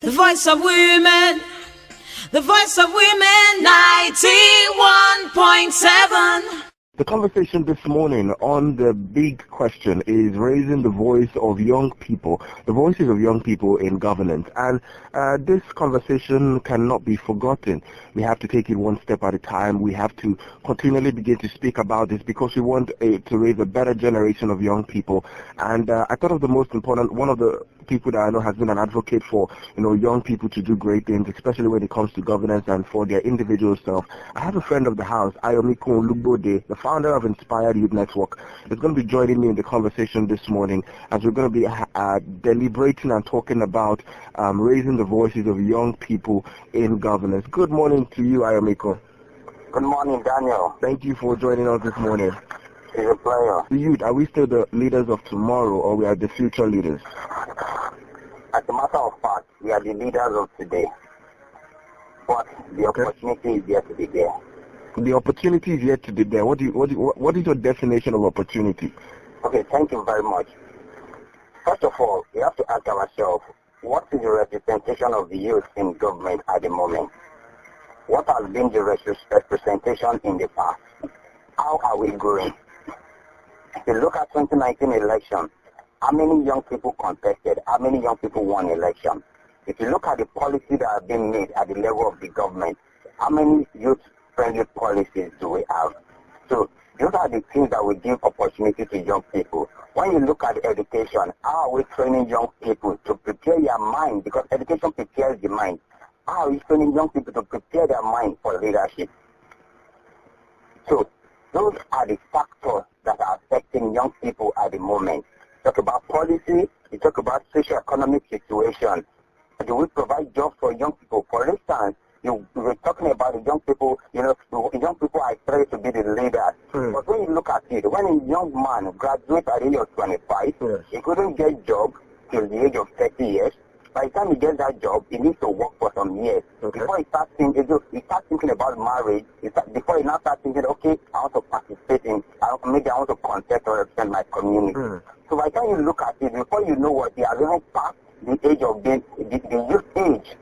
The voice of women, the voice of women, 91.7. The conversation this morning on the big question is raising the voice of young people, the voices of young people in governance. And this conversation cannot be forgotten. We have to take it one step at a time. We have to continually begin to speak about this because we want to raise a better generation of young people. And I thought of the most important, one of the people that I know has been an advocate for, young people to do great things, especially when it comes to governance and for their individual self. I have a friend of the house, Ayomiko Lugbode, the founder of Inspired Youth Network, is going to be joining me in the conversation this morning as we're going to be deliberating and talking about raising the voices of young people in governance. Good morning to you, Ayomiko. Good morning, Daniel. Thank you for joining us this morning. It's a pleasure. The youth, are we still the leaders of tomorrow or we are the future leaders? As a matter of fact, we are the leaders of today. But the opportunity is yet to be there. The opportunity is yet to be there. What is your definition of opportunity? Okay, thank you very much. First of all, we have to ask ourselves, what is the representation of the youth in government at the moment? What has been the representation in the past? How are we going? If you look at 2019 election, how many young people contested? How many young people won election? If you look at the policies that have been made at the level of the government, how many youth-friendly policies do we have? So those are the things that will give opportunity to young people. When you look at education, how are we training young people to prepare their mind? Because education prepares the mind. How are we training young people to prepare their mind for leadership? So those are the factors that are affecting young people at the moment. Talk about policy, you talk about socio-economic situation. Do we provide jobs for young people? For instance, you were talking about the young people, young people are expected to be the leaders. But when you look at it, when a young man graduates at the age of 25, he couldn't get job till the age of 30 years. By the time he gets that job, he needs to work for some years. Before he starts thinking about marriage, before he now starts thinking, okay, I want to participate maybe I want to contest or represent my community. So by the time you look at it, before you know what, they are even past the age of the youth age.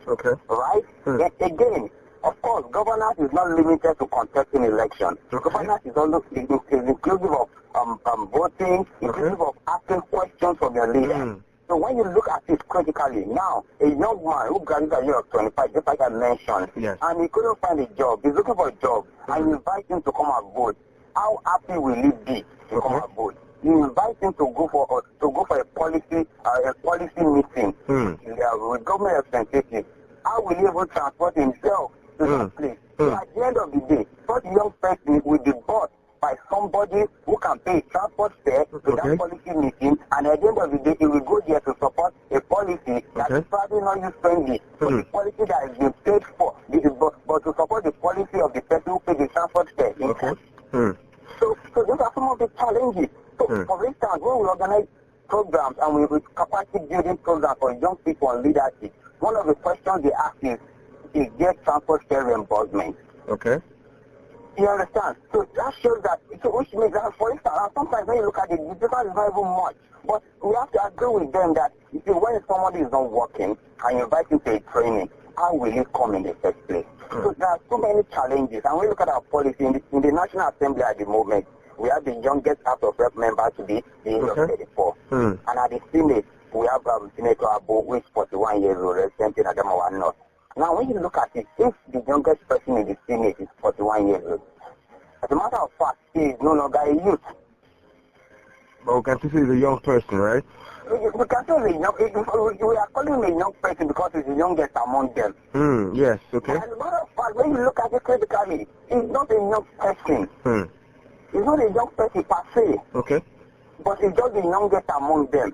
Right? Then again, of course, governance is not limited to contesting elections. Governance is also inclusive of voting, inclusive of asking questions from your leaders. So when you look at it critically, now, a young man who graduated at the age of 25, just like I mentioned, and he couldn't find a job, he's looking for a job, and you invite him to come and vote, how happy will he be to come and vote? You invite him to go for a policy meeting with government representatives. How will he even transport himself to that place? So at the end of the day, such young person will be bought by somebody who can pay transport fare to that policy meeting, and at the end of the day, he will go there to support a policy that is probably not youth-friendly, but the policy that has been paid for, but to support the policy of the person who pays the transport fare. So those are some of the challenges. So, for instance, when we organize programs and we capacity building programs for young people and leadership, one of the questions they ask is there transport fare reimbursement? You understand? So that shows that, which means that, for instance, sometimes when you look at it, the difference is not even much. But we have to agree with them that, when somebody is not working and you invite him to a training, how will he come in the first place? So there are so many challenges. And when you look at our policy in the National Assembly at the moment, we have the youngest House of Rep member to be the age of 34. And at the Senate, we have Senator Abo, who is 41 years old, representing Adamawa North. Now, when you look at it, if the youngest person in the Senate is 41 years old, as a matter of fact, he is no longer a youth. But we can still say he's a young person, right? We can say we are calling him a young person because he's the youngest among them. Yes, As a matter of fact, when you look at it critically, he's not a young person. He's not a young person per se. But he's just the youngest among them.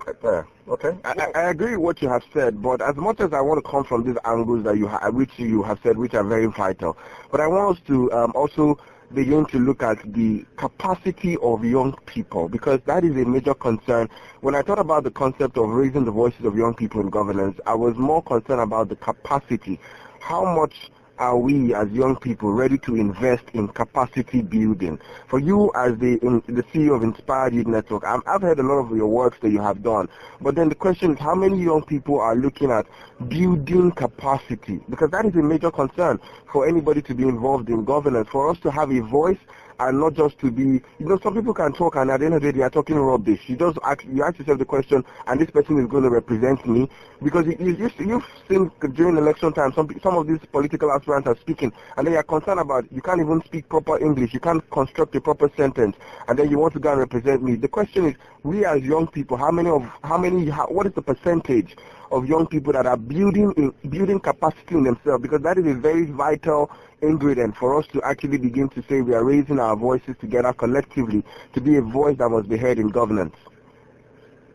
I agree with what you have said, but as much as I want to come from these angles that which you have said, which are very vital, but I want us to also begin to look at the capacity of young people, because that is a major concern. When I thought about the concept of raising the voices of young people in governance, I was more concerned about the capacity. How much are we as young people ready to invest in capacity building? For you as the CEO of Inspired Youth Network, I've heard a lot of your works that you have done, but then the question is, how many young people are looking at building capacity? Because that is a major concern for anybody to be involved in governance, for us to have a voice and not just to be, some people can talk and at the end of the day they are talking rubbish. You ask yourself the question, and this person is going to represent me, because you've seen during election time some of these political aspirants are speaking and they are concerned about you can't even speak proper English, you can't construct a proper sentence, and then you want to go and represent me. The question is, we as young people, what is the percentage of young people that are building capacity in themselves? Because that is a very vital ingredient for us to actually begin to say we are raising our voices together collectively to be a voice that must be heard in governance.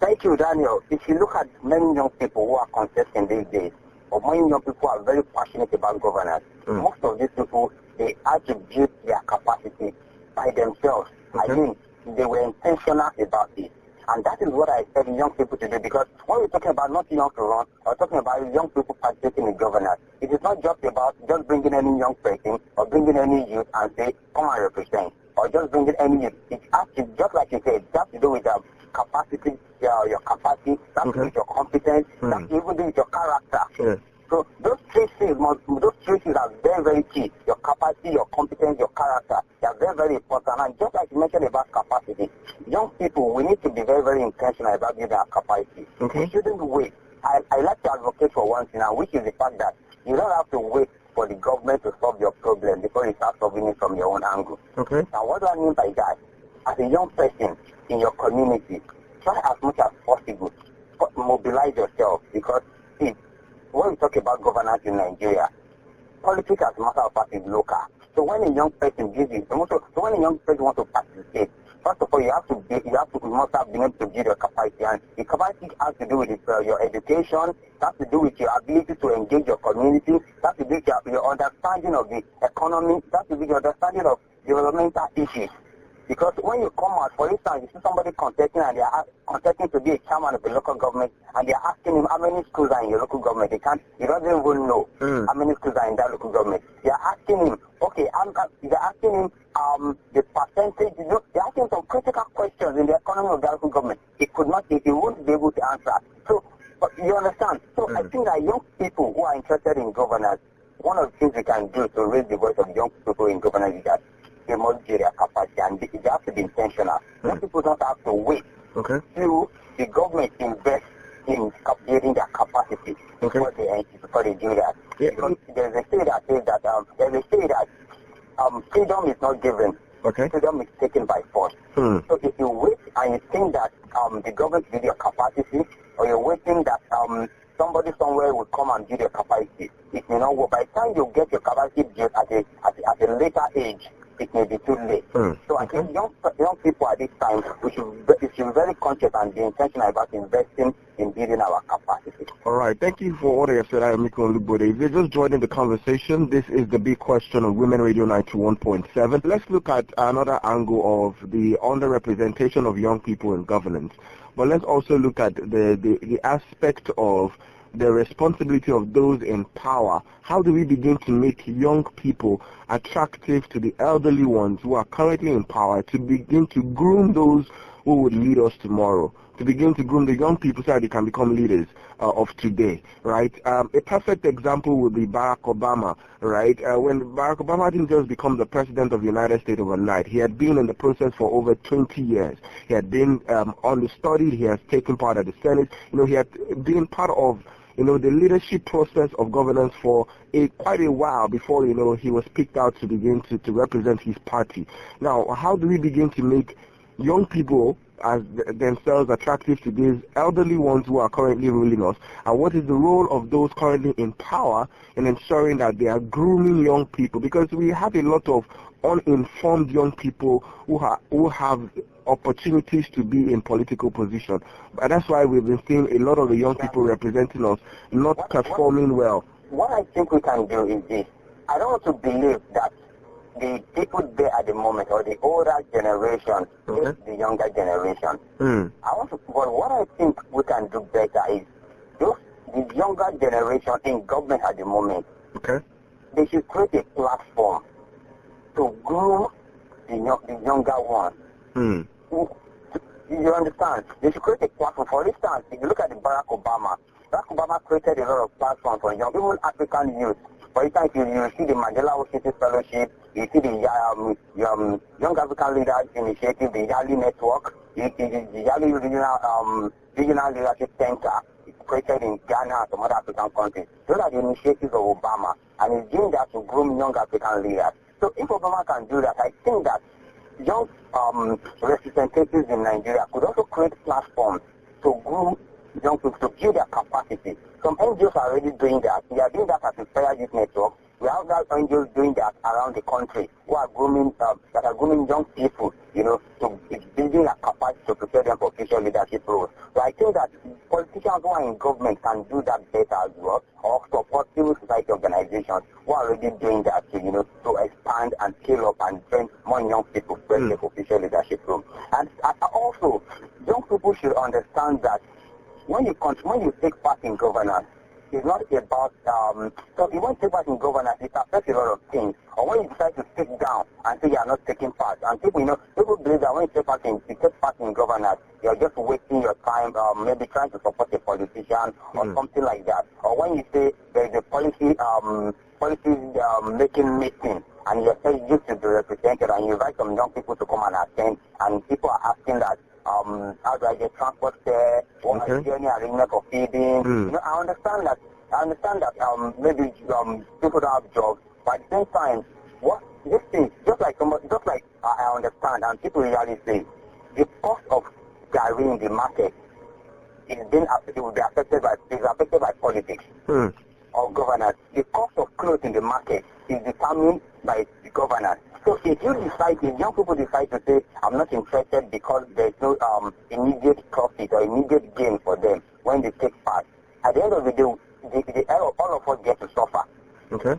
Thank you, Daniel. If you look at many young people who are contesting these days, or many young people who are very passionate about governance, most of these people, they had to build their capacity by themselves. Okay. I mean, they were intentional about it. And that is what I expect young people to do, because when we're talking about not young to run, we're talking about young people participating in governance. It is not just about just bringing any young person or bringing any youth and say, come and represent, or just bringing any youth. It has to, just like you said, it has to do with capacity, your capacity, that has to do with your competence, that has to even do with your character. Sure. So those three things are very, very key. Your capacity, your competence, your character, they are very, very important. And just like you mentioned about capacity, young people, we need to be very, very intentional about building our capacity. Okay. We shouldn't wait. I like to advocate for one thing, which is the fact that you don't have to wait for the government to solve your problem before you start solving it from your own angle. Okay. Now, what do I mean by that? As a young person in your community, try as much as possible to mobilize yourself, because when we talk about governance in Nigeria, politics as a matter of fact is local. So when a young person gives it, so when a young person wants to participate, first of all, you must have been able to build your capacity, and the capacity has to do with your education, it has to do with your ability to engage your community, it has to do with your understanding of the economy, it has to do with your understanding of developmental issues. Because when you come out, for instance, you see somebody contesting and they are contesting to be a chairman of the local government, and they are asking him how many schools are in your local government. He doesn't even know how many schools are in that local government. They are asking him, they're asking him the percentage. They're asking some critical questions in the economy of that local government. He won't be able to answer. So, but you understand? So I think that young people who are interested in governance, one of the things we can do to raise the voice of young people in governance is that they must build their capacity, and they have to be intentional. Young people don't have to wait till the government invests in building their capacity before they do that. Yeah. Because there's a say that says that freedom is not given. Freedom is taken by force. So if you wait and you think that the government build your capacity, or you're waiting that somebody somewhere will come and build your capacity, it may not work. By the time you get your capacity built at a later age, it may be too late. So I think young people at this time, we should be very conscious and be intentional about investing in building our capacity. All right. Thank you for all you said. I'm Miko Lubode. If you're just joining the conversation, this is the big question of Women Radio 91.7. Let's look at another angle of the underrepresentation of young people in governance. But let's also look at the aspect of the responsibility of those in power. How do we begin to make young people attractive to the elderly ones who are currently in power, to begin to groom those who would lead us tomorrow, to begin to groom the young people so that they can become leaders of today, right? A perfect example would be Barack Obama, right? When Barack Obama didn't just become the president of the United States overnight, he had been in the process for over 20 years. He had been understudied, he has taken part at the Senate, he had been part of the leadership process of governance for quite a while before, he was picked out to begin to represent his party. Now, how do we begin to make young people as themselves attractive to these elderly ones who are currently ruling us? And what is the role of those currently in power in ensuring that they are grooming young people? Because we have a lot of uninformed young people who have opportunities to be in political position. But that's why we've been seeing a lot of the young people representing us not performing well. What I think we can do is this. I don't want to believe that the people there at the moment, or the older generation, is the younger generation. But what I think we can do better is the younger generation in government at the moment. they should create a platform to groom the younger ones. You understand? They should create a platform. For instance, if you look at the Barack Obama created a lot of platforms for young, even African youth. For instance, you see the Mandela Washington Fellowship, you see the Young African Leaders Initiative, the Yali Network, the Yali Regional Leadership Center created in Ghana and some other African countries. Those are the initiatives of Obama, and he's doing that to groom young African leaders. So if Obama can do that, I think that young representatives in Nigeria could also create platforms to groom young people, to build their capacity. Some NGOs are already doing that. We are doing that at the Fair Youth Network. We have that NGOs doing that around the country, who are grooming, that are grooming young people, to building a capacity to prepare them for future leadership roles. So I think that politicians who are in government can do that better as well, or support civil society organizations who are already doing that to expand and scale up and train more young people prepared for future leadership roles. And also, young people should understand that when you take part in governance, it's not about, so you won't take part in governance, it affects a lot of things. Or when you decide to sit down and say you are not taking part, and people believe that when you take part in governance, you're just wasting your time, maybe trying to support a politician or something like that. Or when you say there's a policy making meeting, and you're saying you should be represented, and you invite some young people to come and attend, and people are asking that, how do I get transport there? What is the journey arrangement for feeding? I understand that maybe people don't have jobs, but at the same time, this thing, just like I understand, and people usually say, the cost of gari in the market will be affected by politics or governance. The cost of clothes in the market is determined by the governance. So if young people decide to say, I'm not interested because there's no immediate profit or immediate gain for them when they take part, at the end of the day, all of us get to suffer. Okay.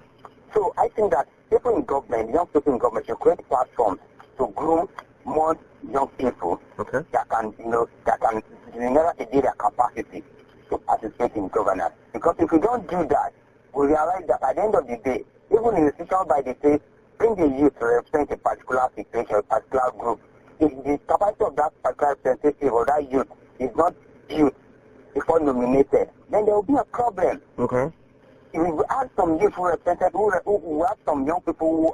So I think that young people in government should create platforms to groom more young people that can build their capacity to participate in governance. Because if we don't do that, we realize that at the end of the day, even in the situation by the state, bring the youth to represent a particular situation, a particular group. If the capacity of that particular representative or that youth is not built before nominated, then there will be a problem. Okay. If we have some youth who represented, who have some young people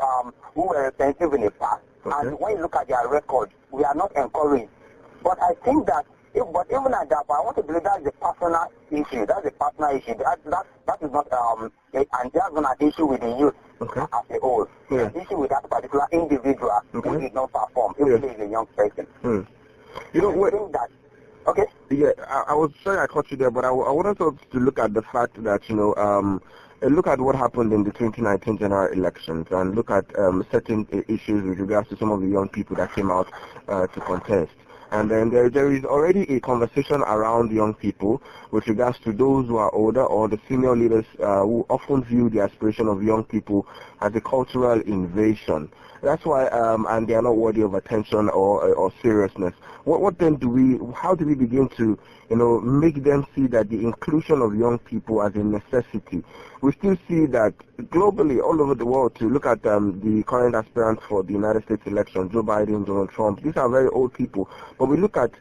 who were representative in the past, and when you look at their record, we are not encouraged. But I think that, but even at that, I want to believe that's a personal issue. That's a personal issue. That is not, and that's not an issue with the youth as a whole. Yeah. It's an issue with that particular individual who did not perform, even if he's a young person. Yeah, I was sorry I caught you there, but I wanted us to look at the fact that, look at what happened in the 2019 general elections and look at certain issues with regards to some of the young people that came out to contest. And then there is already a conversation around young people with regards to those who are older or the senior leaders who often view the aspiration of young people as a cultural invasion. That's why, and they are not worthy of attention or seriousness. What then how do we begin to, make them see that the inclusion of young people as a necessity? We still see that globally, all over the world, to look at the current aspirants for the United States election, Joe Biden, Donald Trump, these are very old people. But we look at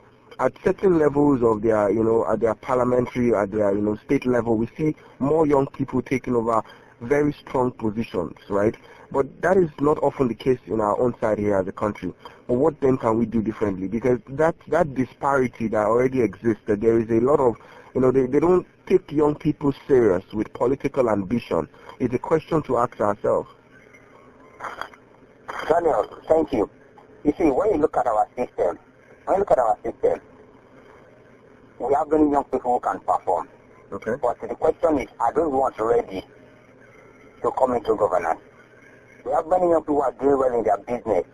certain levels of their, at their parliamentary, at their, state level, we see more young people taking over very strong positions, right? But that is not often the case in our own side here as a country. But what then can we do differently? Because that disparity that already exists, that there is a lot of, they don't take young people serious with political ambition. It's a question to ask ourselves. Daniel, thank you. You see, when you look at our system, we have many young people who can perform. Okay. But the question is, are those ones ready to come into governance? We have many young people who are doing well in their business,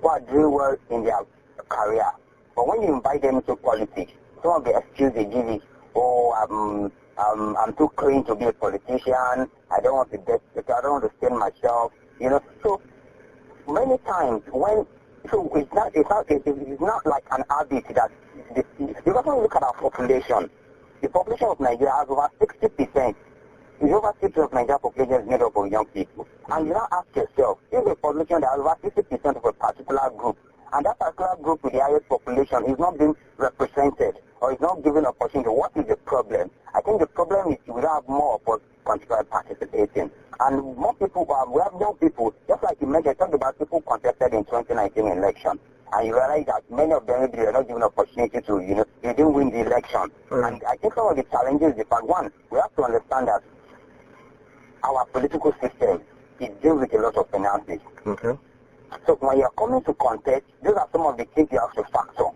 who are doing well in their career. But when you invite them into politics, some of the excuses they give is, I'm too clean to be a politician. I don't want to spend myself. So many times it's not like an habit that because when you look at our population, the population of Nigeria has over 60% The over 60% of Nigerian population is made up of young people. And you now ask yourself, if a population that has over 50% of a particular group, and that particular group with the highest population is not being represented or is not given opportunity, what is the problem? I think the problem is we don't have more of us participating. And more people, we have young people, just like you mentioned, talked about people contested in 2019 election. And you realize that many of them were not given opportunity to, they didn't win the election. And I think some of the challenges is that, one, we have to understand that our political system, it deals with a lot of finances. Okay. So when you're coming to contest, those are some of the things you have to factor.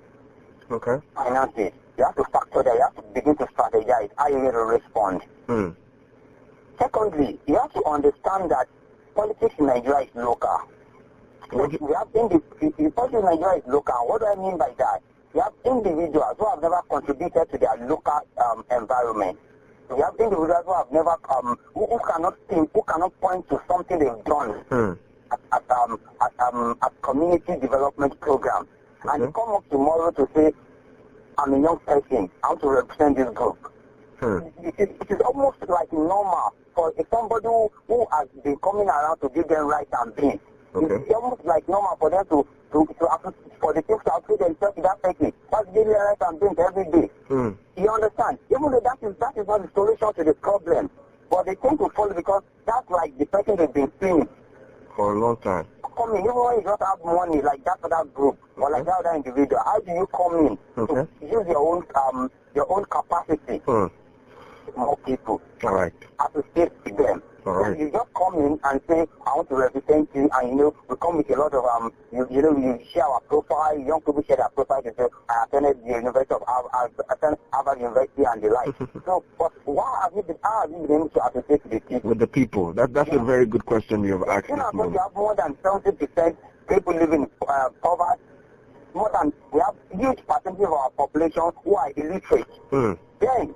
Okay. Finances. You have to factor that. You have to begin to strategize how you're going to respond. Secondly, you have to understand that politics in Nigeria is local. So we have politics in Nigeria is local. What do I mean by that? You have individuals who have never contributed to their local environment. We have individuals who have never who cannot think, who cannot point to something they've done at community development programs. And they come up tomorrow to say, I'm a young person, I want to represent this group. It is almost like normal for somebody who has been coming around to give them rights and being. It's almost like normal for them for the people to approve themselves to that person. What's giving them rights and being every day? You understand? Even though that is not the solution to the problem, but they tend to follow because that's like the person they've been seeing for a long time. Come in, even when you don't have money like that for that group or like that other individual, how do you come in to use your own capacity? More people. All right. Associate with them. All right. You just come in and say, I want to represent you, and we come with a lot of you share our profile. Young people share their profile. They say, I attended the University of Harvard University and the like. So, but how have you been able to associate with the people? With the people. That's a very good question you have asked. You know, we have more than 70% people living in poverty. We have huge percentage of our population who are illiterate. Then,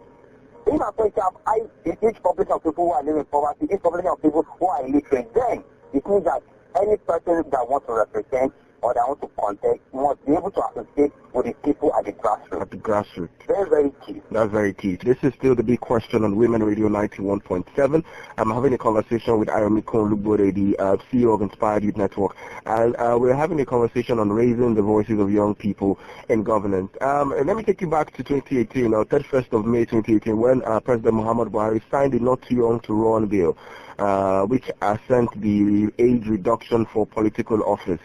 if I have a huge population of people who are living in poverty, huge population of people who are illiterate, then it means that any person that wants to represent or that wants to contest must be able to associate with the people at the grassroots. At the grassroots. Very, very key. That's very key. This is still the big question on Women Radio 91.7. I'm having a conversation with Ayomiko Olugbode, the CEO of Inspired Youth Network, and we're having a conversation on raising the voices of young people in governance. And let me take you back to 2018, 31st of May 2018, when President Muhammad Buhari signed the Not Too Young to Run bill, which sent the age reduction for political office.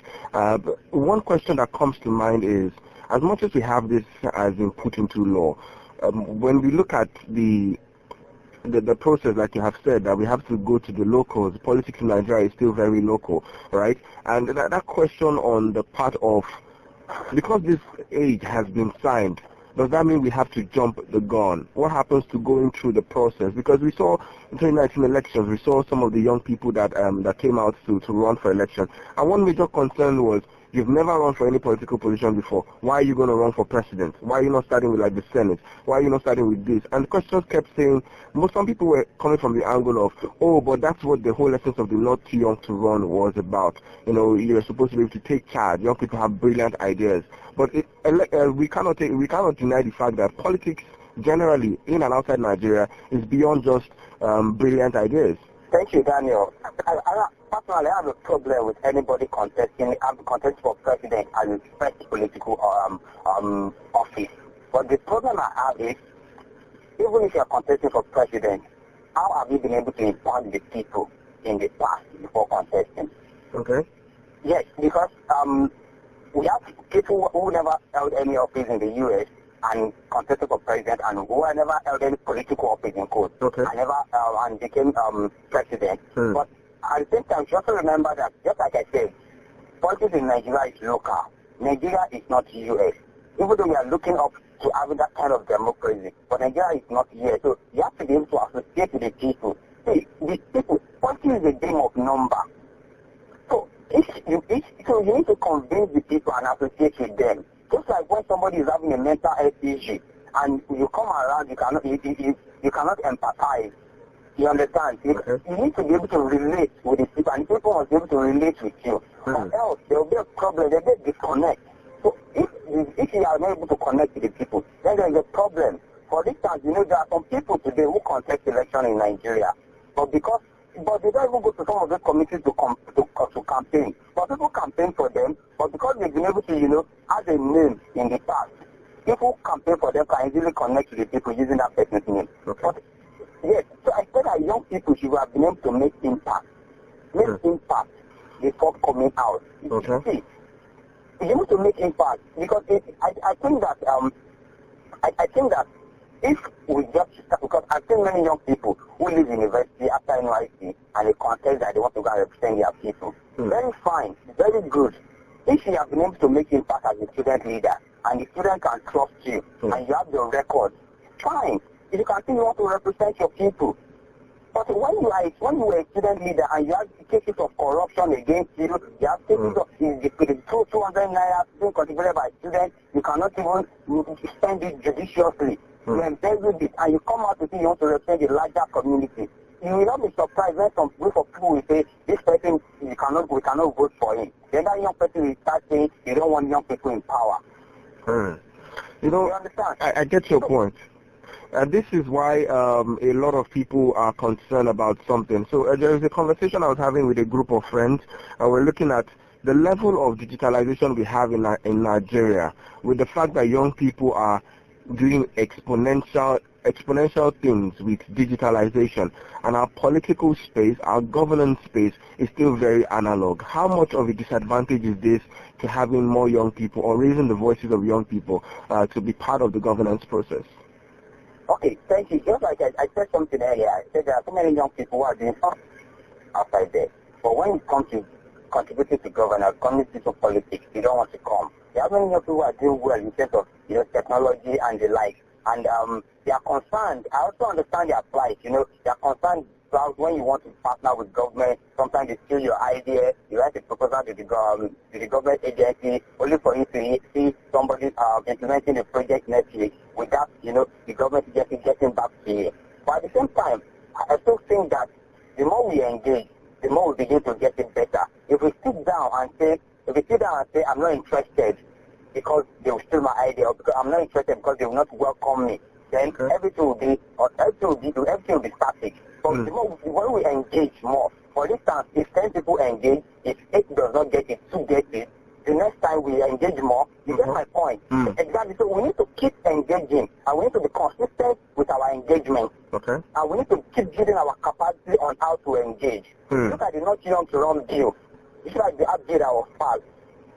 One question that comes to mind is, as much as we have this as been put into law, when we look at the process, like you have said, that we have to go to the locals, politics in Nigeria is still very local, right? And that question on the part of, because this age has been signed, does that mean we have to jump the gun? What happens to going through the process? Because we saw in 2019 elections, we saw some of the young people that came out to run for election. And one major concern was, you've never run for any political position before. Why are you going to run for president? Why are you not starting with like the Senate? Why are you not starting with this? And the questions kept saying, some people were coming from the angle of, oh, but that's what the whole essence of the Not Too Young to Run was about. You're supposed to be able to take charge. Young people have brilliant ideas. But we cannot deny the fact that politics generally in and outside Nigeria is beyond just brilliant ideas. Thank you, Daniel. Personally, I have a problem with anybody contesting for president as a first political office. But the problem I have is, even if you are contesting for president, how have you been able to inform the people in the past before contesting? Okay. Yes, because we have people who never held any office in the U.S. and contested for president, and who have never held any political office in court, and became president. But at the same time, you also remember that, just like I said, politics in Nigeria is local. Nigeria is not U.S. Even though we are looking up to having that kind of democracy, but Nigeria is not U.S. So you have to be able to associate with the people. See, the people, politics is a game of number. So you need to convince the people and associate with them. Just like when somebody is having a mental health issue and you come around, you cannot empathize. You understand? You need to be able to relate with the people, and people must be able to relate with you. Or else there will be a problem, there will be a disconnect. So if you are not able to connect with the people, then there is a problem. For instance, there are some people today who contest election in Nigeria. but they don't even go to some of those committees to campaign. But people campaign for them, but because they've been able to, have a name in the past, people campaign for them can easily connect to the people using that person's name. Okay. But yes, so I said that young people should have been able to make impact before coming out. Okay. See, you need to make impact because I think that I think that if we just start, because I've seen many young people who leave university after NYC and they contest that they want to go and represent their people. Very fine, very good. If you have been able to make impact as a student leader and the student can trust you and you have your record, fine. If you can think you want to represent your people. But when you are a student leader and you have cases of corruption against you, you have cases of the 200 naira being contributed by students, you cannot even spend it judiciously. You embezzle it and you come out to say you want to represent the larger community. You will not be surprised when some group of people will say, this person, we cannot vote for him. Then that young person will start saying, you don't want young people in power. You understand? I get your point. This is why a lot of people are concerned about something. So there is a conversation I was having with a group of friends, and we're looking at the level of digitalization we have in Nigeria, with the fact that young people are doing exponential things with digitalization, and our political space, our governance space is still very analog. How much of a disadvantage is this to having more young people or raising the voices of young people to be part of the governance process? Okay, thank you. Just like I said something earlier, I said there are so many young people who are doing stuff outside there. But when it comes to contributing to governance, community to politics, they don't want to come. There are many young people who are doing well in terms of technology and the like. And they are concerned. I also understand their plight. They are concerned about when you want to partner with government. Sometimes they steal your idea. You write a proposal to the government agency only for you to see somebody implementing the project next week without the government agency getting back to you. But at the same time, I still think that the more we engage, the more we begin to get it better. If we sit down and say, I'm not interested because they will steal my idea, or because I'm not interested because they will not welcome me, then everything will be static. But the more we engage more, for instance, if 10 people engage, if 8 does not get it, 2 get it, the next time we engage more, you get my point. Exactly. So we need to keep engaging, and we need to be consistent with our engagement. Okay. And we need to keep building our capacity on how to engage. Look at the Not Young to Run bill. It's like the update that was passed.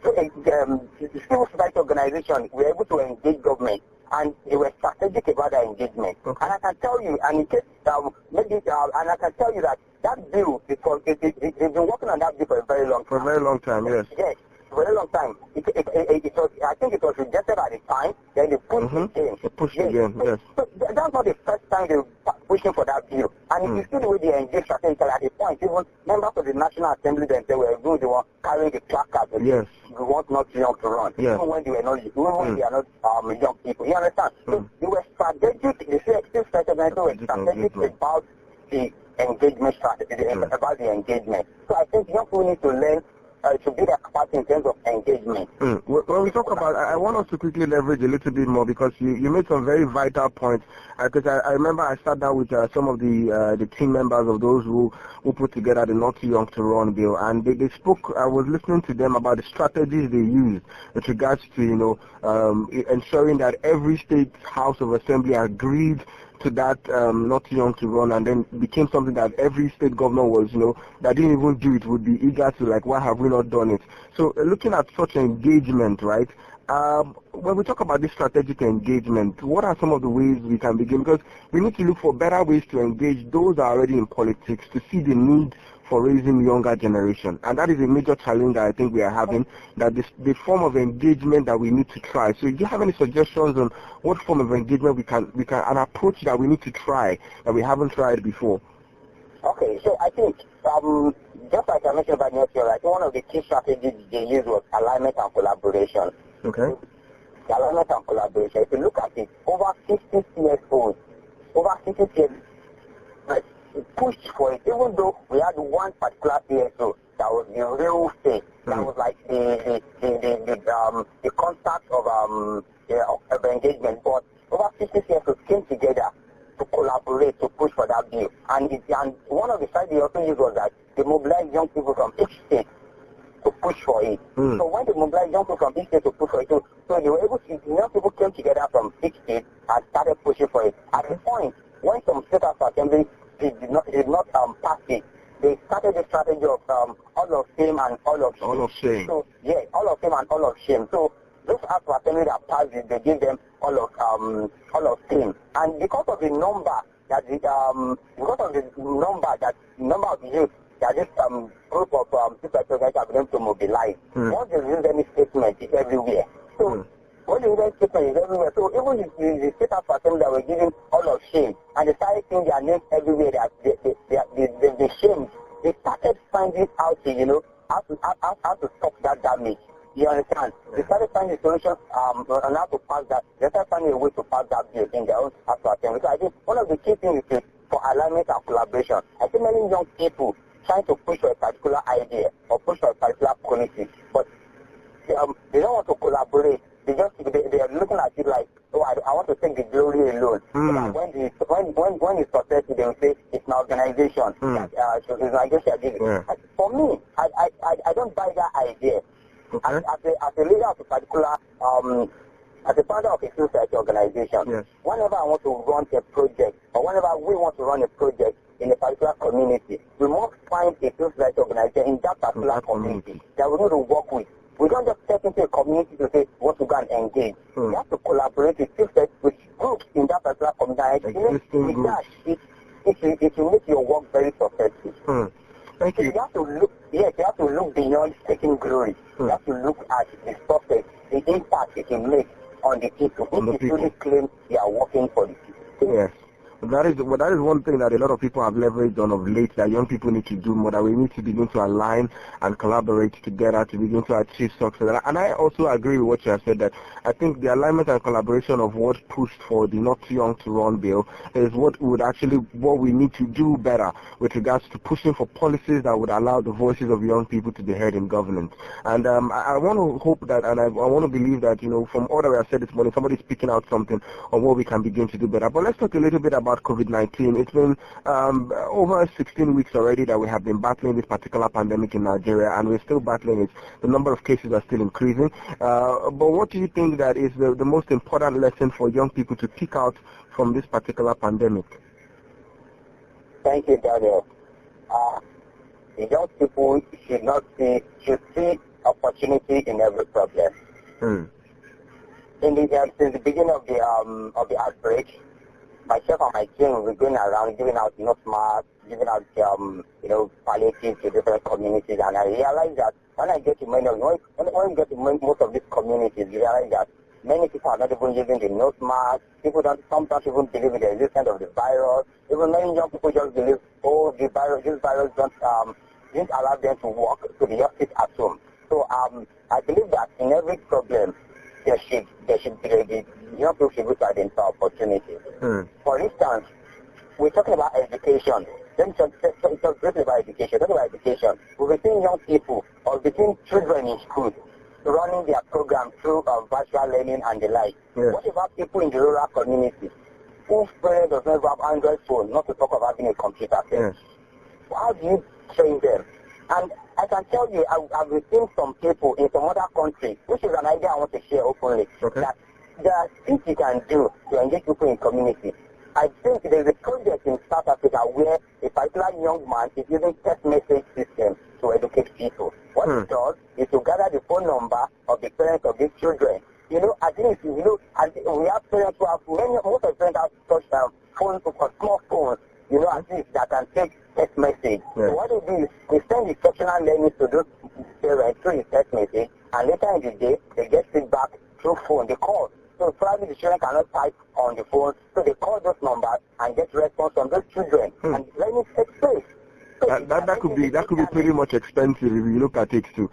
So the civil society organization were able to engage government, and they were strategic about their engagement. And I can tell you, and in case and I can tell you that bill, because they've been working on that bill for a very long time. For a very long time, yes. Yes, for a very long time. It was, I think it was rejected at the time, then they pushed it again. They pushed it again, yes. So that's not the first time they were pushing for that bill. And if you see the way they engaged strategically at the point, even members of the National Assembly themselves were the one carrying the placard. Yes. We want Not Young to Run. Yes. Even when they were not, when they are not young people. You understand? So they were strategic. The CXT strategic were strategic about the engagement strategy, about the engagement. So I think young people need to learn to be their capacity in terms of engagement. When we talk about, I want us to quickly leverage a little bit more, because you made some very vital points. Because I remember I sat down with some of the team members of those who put together the Not Too Young to Run bill, and they spoke. I was listening to them about the strategies they used with regards to ensuring that every state House of Assembly agreed to that Not Too Young to Run, and then became something that every state governor was, that didn't even do it, would be eager to, like, why have we not done it? So looking at such engagement, right, when we talk about this strategic engagement, what are some of the ways we can begin? Because we need to look for better ways to engage those that are already in politics, to see the need for raising younger generation. And that is a major challenge that I think we are having, that the form of engagement that we need to try. So do you have any suggestions on what form of engagement we can an approach that we need to try that we haven't tried before? Okay, so I think just like I mentioned about North York, I think one of the key strategies they used was alignment and collaboration. Okay. The alignment and collaboration. If you look at it, over 50 CSOs, pushed for it, even though we had one particular CSO that was the real thing, that was like the contact of engagement. But over 50 CSOs came together to collaborate to push for that bill. And one of the strategies they also used was that they mobilized young people from each state to push for it. So when they mobilized young people from each state to push for it, so they were able to, young people came together from each state and started pushing for it. At the point, when some state house assembly did not pass it, they started the strategy of all of fame and all of shame. All of shame. So yeah, all of fame and all of shame. So those house assembly that passed it, they gave them all of fame. And because of the number that number of youth that this group of people guys have been able to mobilize. Once they use any statement, it's everywhere. So when they use any statement, it's everywhere. So even the state house assembly that were giving all of shame, and they started seeing their names everywhere, that they shamed, they started finding out, how to stop that damage. You understand? They started finding solutions on how to pass that. They started finding a way to pass that bill in their own house assembly. So I think one of the key things is for alignment and collaboration. I think many young people trying to push for a particular idea or push for a particular policy, but they don't want to collaborate. They are looking at it like, oh, I want to take the glory alone. So when it's successful, they will say it's an organization. So it's an organization. For me, I don't buy that idea. Okay. As a leader of a particular, as a founder of a society organization, whenever I want to run a project, or whenever we want to run a project in a particular community, we must find a society organization in that particular community that we need to work with. We don't just step into a community to say we want to go and engage. We have to collaborate with groups in that particular community. With that, it will make your work very successful. Thank you. You have to look, you have to look beyond taking glory. You have to look at the success, the impact it can make on the people. If you truly claim they are working for the people. Yes. That is one thing that a lot of people have leveraged on of late, that young people need to do more, that we need to begin to align and collaborate together to begin to achieve success. And I also agree with what you have said, that I think the alignment and collaboration of what pushed for the Not Too Young to Run bill is what we need to do better with regards to pushing for policies that would allow the voices of young people to be heard in governance. And I want to hope that, and I want to believe that, from all that we have said this morning, somebody's picking out something on what we can begin to do better. But let's talk a little bit about COVID-19. It's been over 16 weeks already that we have been battling this particular pandemic in Nigeria, and we're still battling it. The number of cases are still increasing. But what do you think that is the most important lesson for young people to pick out from this particular pandemic? Thank you, Daniel. The young people should see opportunity in every problem. Since the beginning of the outbreak, myself and my team will be going around giving out nose masks, giving out palliatives to different communities, and I realized that when I get to when you get to most of these communities, you realize that many people are not even using the nose mask. People sometimes even believe in the existence of the virus. Even many young people just believe, this virus didn't allow them to walk, so they just sit at home. So I believe that in every problem, there should be young people should be to identify opportunities. For instance, we're talking about education. Then it's not just about education. Talking about education, we're seeing young people or between children in school running their program through virtual learning and the like. What about people in the rural community whose parents does not have Android phone, not to talk about having a computer? How do you train them? And I can tell you, I've seen some people in some other countries, which is an idea I want to share openly, that there are things you can do to engage people in community. I think there's a project in South Africa where a particular young man is using text message system to educate people. What it does is to gather the phone number of the parents of these children. At least, we have parents who have, most of the parents have such phones, small phones, at least that can take text message. So what they do is they send instructional learning to those parents through the text message, and later in the day, they get feedback through phone. They call. So probably the children cannot type on the phone, so they call those numbers and get response from those children, and learning takes place. So that could be pretty much expensive if you look at it too.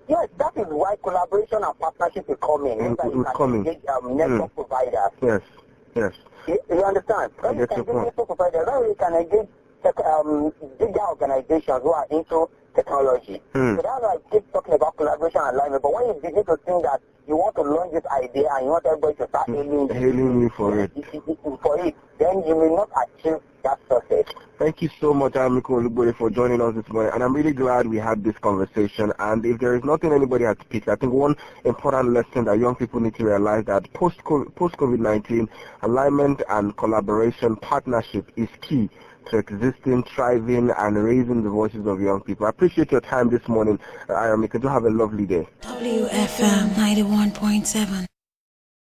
Yes, that is why collaboration and partnership is coming. Network providers. Yes. You understand? When you can get network providers, then we can engage bigger organizations who are into technology. So that's why I keep talking about collaboration and alignment. But when you begin to think that you want to launch this idea and you want everybody to start hailing you for it, then then you will not achieve that success. Thank you so much, Amiko Olubode, for joining us this morning. And I'm really glad we had this conversation. And if there is nothing anybody has picked, I think one important lesson that young people need to realize that post-COVID-19, alignment and collaboration, partnership is key to existing, thriving, and raising the voices of young people. I appreciate your time this morning, Amiko. Do have a lovely day. WFM 91.7.